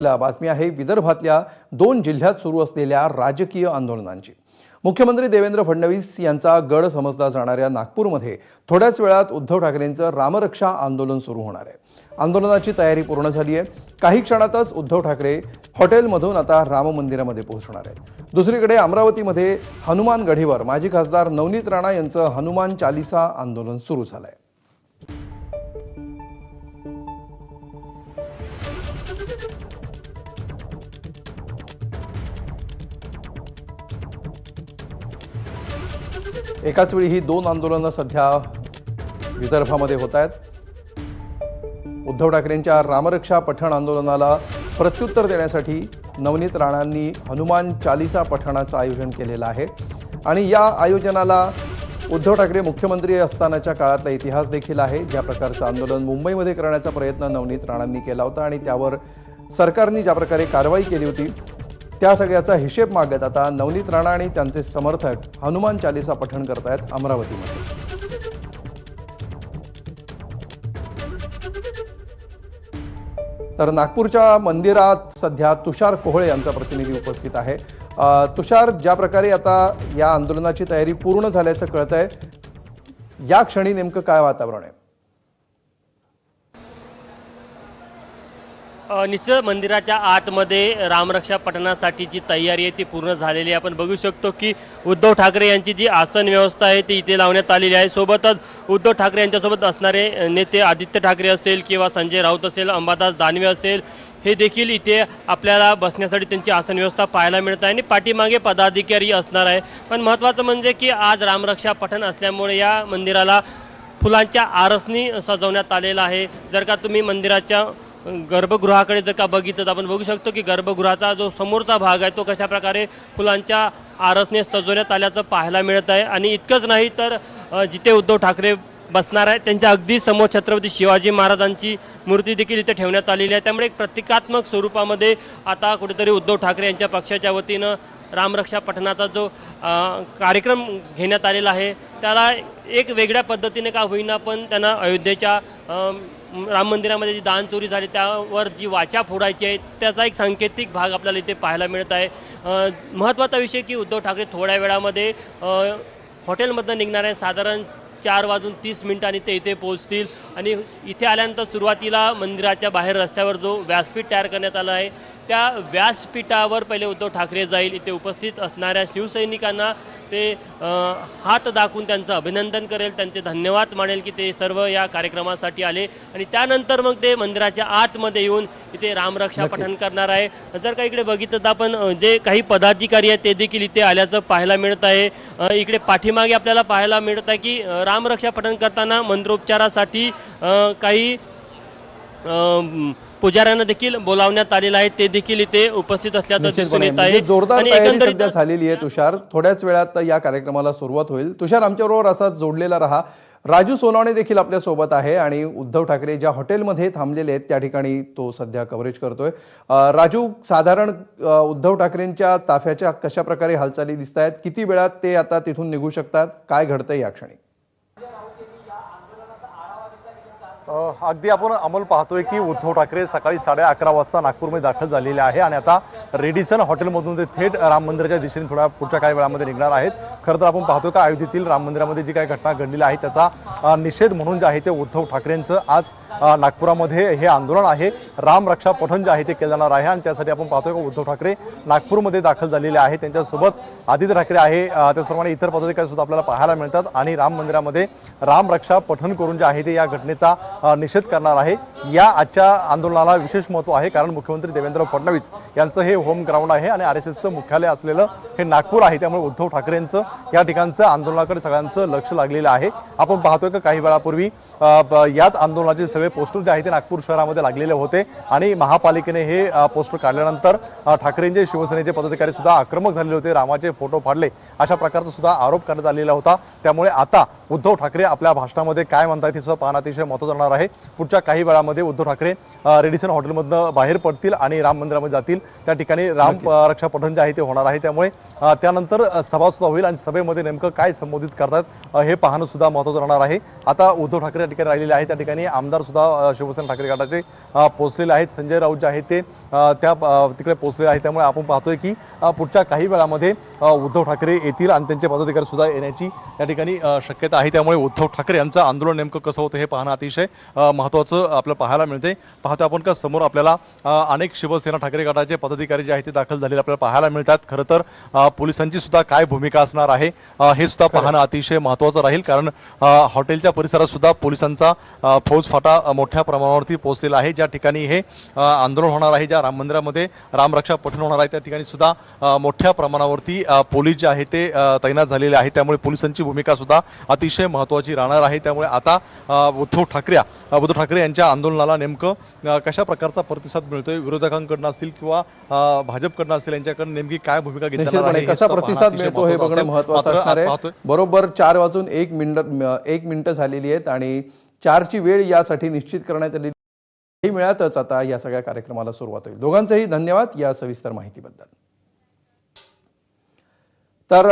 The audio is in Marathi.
बातमी आहे विदर्भातल्या 2 जिल्ह्यात सुरू असलेल्या राजकीय आंदोलनांची। मुख्यमंत्री देवेंद्र फडणवीस यांचा गड समजला जाणाऱ्या नागपूरमध्ये थोड्याच वेळात उद्धव ठाकरेंचं रामरक्षा आंदोलन सुरू होणार आहे। आंदोलनाची तयारी पूर्ण झाली आहे। काही क्षणातच उद्धव ठाकरे हॉटेलमधून आता राम मंदिरामध्ये पोहोचणार आहेत। दुसरीकडे अमरावतीमध्ये हनुमान गढीवर माजी खासदार नवनीत राणा यांचं हनुमान चालीसा आंदोलन सुरू झालंय। एकाच वेळी ही 2 आंदोलनं सध्या विदर्भामध्ये होत आहेत। उद्धव ठाकरेंच्या रामरक्षा पठण आंदोलनाला प्रत्युत्तर देण्यासाठी नवनीत राणांनी हनुमान चालीसा पठणाचं आयोजन केलेलं आहे आणि या आयोजनाला उद्धव ठाकरे मुख्यमंत्री असतानाच्या काळातला इतिहास देखील आहे। ज्या प्रकारचं आंदोलन मुंबईमध्ये करण्याचा प्रयत्न नवनीत राणांनी केला होता आणि त्यावर सरकारने ज्या प्रकारे कारवाई केली होती त्या सगळ्याचा हिशेब मागत आता नवनीत राणा आणि त्यांचे समर्थक हनुमान चालीसा पठण करतायत अमरावतीमध्ये। तर नागपूरच्या मंदिरात सध्या तुषार कोहळे यांचा प्रतिनिधी उपस्थित आहे। तुषार, ज्या प्रकारे आता या आंदोलनाची तयारी पूर्ण झाल्याचं कळतंय, या क्षणी नेमकं काय वातावरण आहे? निश्चित मंदिराच्या आतमध्ये रामरक्षा पठणासाठीची तयारी आहे ती पूर्ण झालेली आहे। आपण बघू शकतो की उद्धव ठाकरे यांची जी आसन व्यवस्था आहे ती इथे लावण्यात आलेली आहे। सोबतच उद्धव ठाकरे यांच्यासोबत असणारे नेते आदित्य ठाकरे असेल किंवा संजय राऊत असेल, अंबादास दानवे असेल, हे देखील इथे आपल्याला बसण्यासाठी त्यांची आसन व्यवस्था पाहायला मिळत आहे आणि पाठीमागे पदाधिकारी असणार आहे। पण महत्त्वाचं म्हणजे की आज रामरक्षा पठण असल्यामुळे या मंदिराला फुलांच्या आरसनी सजवण्यात आलेलं आहे। जर का तुम्ही मंदिराच्या गर्भगृहाकडे जर का बघितलं तर आपण बघू शकतो की गर्भगृहाचा जो समोरचा भाग आहे तो कशा प्रकारे फुलांच्या आरसने सजवण्यात आल्याचं पाहायला मिळत आहे। आणि इतकंच नाही तर जिथे उद्धव ठाकरे बसणार आहे त्यांच्या अगदी समोर छत्रपती शिवाजी महाराजांची मूर्ती देखील इथे ठेवण्यात आलेली आहे। त्यामुळे एक प्रतिकात्मक स्वरूपामध्ये आता कुठेतरी उद्धव ठाकरे यांच्या पक्षाच्या वतीनं रामरक्षा पठणाचा जो कार्यक्रम घेण्यात आलेला आहे त्याला एक वेगळ्या पद्धतीने का होईना पण त्यांना अयोध्येच्या राम मंदिरामध्ये जी दान चोरी झाली त्यावर जी वाचा फोडायची आहे त्याचा एक सांकेतिक भाग आपल्याला इथे पाहायला मिळत आहे। महत्त्वाचा विषय की उद्धव ठाकरे थोड्या वेळामध्ये हॉटेलमधून निघणार आहे। साधारण 4:30 ते इथे पोहोचतील आणि इथे आल्यानंतर सुरुवातीला मंदिराच्या बाहेर रस्त्यावर जो व्यासपीठ तयार करण्यात आला आहे त्या व्यासपीठावर पहिले उद्धव ठाकरे जाईल। इथे उपस्थित असणाऱ्या शिवसैनिकांना ते हात दाखवून त्यांचं अभिनंदन करेल, त्यांचे धन्यवाद मानेल की ते सर्व या कार्यक्रमासाठी आले आणि त्यानंतर मग ते मंदिराच्या आतमध्ये येऊन इथे रामरक्षा पठण करणार आहे। जर का इकडे बघितलं तर आपण जे काही पदाधिकारी आहेत ते देखील इथे आल्याचं पाहायला मिळत आहे। इकडे पाठीमागे आपल्याला पाहायला मिळत आहे की रामरक्षा पठण करताना मंत्रोपचारासाठी काही पुजाऱ्यांना देखील बोलावण्यात आलेलं आहे, ते देखील इथे उपस्थित असल्याचं दिसून येत आहे। जोरदार तयारी सध्या झालेली आहे। तुषार, थोड्याच वेळात या कार्यक्रमाला सुरुवात होईल। तुषार, आमच्याबरोबर असाच जोडलेला रहा। राजू सोनावणे देखील आपल्या सोबत आहे आणि उद्धव ठाकरे ज्या हॉटेलमध्ये थांबलेले आहेत त्या ठिकाणी तो सध्या कव्हरेज करतोय। राजू, साधारण उद्धव ठाकरेंच्या ताफ्याच्या कशा प्रकारे हालचाली दिसत आहेत? किती वेळात ते आता तिथून निघू शकतात? काय घडतंय या क्षणी? अगदी आपण अमोल पाहतोय की उद्धव ठाकरे सकाळी 11:30 वाजता नागपूरमध्ये दाखल झालेले आहे आणि आता रेडिसन हॉटेलमधून ते थेट राम मंदिराच्या दिशेने थोड्या पुढच्या काही वेळामध्ये निघणार आहेत। खरं तर आपण पाहतो का अयोध्येतील राम मंदिरामध्ये जी काही घटना घडलेली आहे त्याचा निषेध म्हणून जे आहे ते उद्धव ठाकरेंचं आज नागपुरामध्ये हे आंदोलन आहे, रामरक्षा पठण जे आहे ते केलं जाणार आहे आणि त्यासाठी आपण पाहतोय की उद्धव ठाकरे नागपूरमध्ये दाखल झालेले आहे। त्यांच्यासोबत आदित्य ठाकरे आहे, त्याचप्रमाणे इतर पदाधिकारी सुद्धा आपल्याला पाहायला मिळतात आणि राम मंदिरामध्ये रामरक्षा पठण करून जे आहे ते या घटनेचा निषेध करणार आहे। या आजच्या आंदोलनाला विशेष महत्त्व आहे कारण मुख्यमंत्री देवेंद्र फडणवीस यांचं हे होम ग्राउंड आहे आणि RSSचं मुख्यालय असलेलं हे नागपूर आहे। त्यामुळे उद्धव ठाकरेंचं या ठिकाणचं आंदोलनाकडे सगळ्यांचं लक्ष लागलेलं आहे। आपण पाहतोय की काही वेळापूर्वी याच आंदोलनाचे सगळे पोस्टर जे आहे ते नागपूर शहरामध्ये लागलेले होते आणि महापालिकेने हे पोस्टर काढल्यानंतर ठाकरेंचे शिवसेनेचे पदाधिकारी सुद्धा आक्रमक झालेले होते, रामाचे फोटो फाडले अशा प्रकारचा सुद्धा आरोप करण्यात आलेला होता। त्यामुळे आता उद्धव ठाकरे आपल्या भाषणामध्ये काय म्हणतात हे सुद्धा पाहणं अतिशय महत्त्वाचं राहणार आहे। पुढच्या काही वेळामध्ये उद्धव ठाकरे रेडिसन हॉटेलमधून बाहेर पडतील आणि राम मंदिरामध्ये जातील, त्या ठिकाणी राम रक्षा पठण जे आहे ते होणार आहे। त्यामुळे त्यानंतर सभा सुद्धा होईल आणि सभेमध्ये नेमकं काय संबोधित करतात हे पाहणं सुद्धा महत्त्वाचं राहणार आहे। आता उद्धव ठाकरे या ठिकाणी राहिलेले आहे, त्या ठिकाणी आमदार सुद्धा शिवसेना ठाकरे गटाचे पोहोचलेले आहेत. संजय राऊत जे आहेत ते तिकडे पोहोचलेले आहेत. त्यामुळे आपण पाहतोय की पुढच्या काही वेळामध्ये उद्धव ठाकरे येतील आणि त्यांचे पदाधिकारी सुद्धा येण्याची या ठिकाणी शक्यता आहे. त्यामुळे उद्धव ठाकरे यांचं आंदोलन नेमकं कसं होतं हे पाहणं अतिशय महत्त्वाचं आपल्याला पाहायला मिळते. पाहतो आपण का समोर आपल्याला अनेक शिवसेना ठाकरे गटाचे पदाधिकारी जे आहेत ते दाखल झालेले आपल्याला पाहायला मिळतात. खरं तर पोलिसांची सुद्धा काय भूमिका असणार आहे हे सुद्धा पाहणं अतिशय महत्त्वाचं राहील. कारण हॉटेलच्या परिसरात सुद्धा पोलिसांचा फौजफाटा मोठ्या प्रमाणावरती पोहोचलेला आहे. ज्या ठिकाणी हे आंदोलन होणार आहे, ज्या राम मंदिरामध्ये रामरक्षा पठण होणार आहे त्या ठिकाणी सुद्धा मोठ्या प्रमाणावरती पोलीस जे आहे ते तैनात झालेले आहेत. त्यामुळे पोलिसांची भूमिका सुद्धा अतिशय महत्त्वाची राहणार आहे. त्यामुळे आता उद्धव ठाकरे यांच्या आंदोलनाला नेमकं कशा प्रकारचा प्रतिसाद मिळतोय, विरोधकांकडून असतील किंवा भाजपकडून असतील, यांच्याकडून नेमकी काय भूमिका घेतली जाणार कसा प्रतिसाद मिळतो हे बघणं महत्त्वाचं असणार आहे. बरोबर 4:01 झालेली आहेत आणि 4ची वेळ यासाठी निश्चित करण्यात आलेली ही मिळातच आता या सगळ्या कार्यक्रमाला सुरुवात होईल. दोघांचेही धन्यवाद या सविस्तर माहितीबद्दल. तर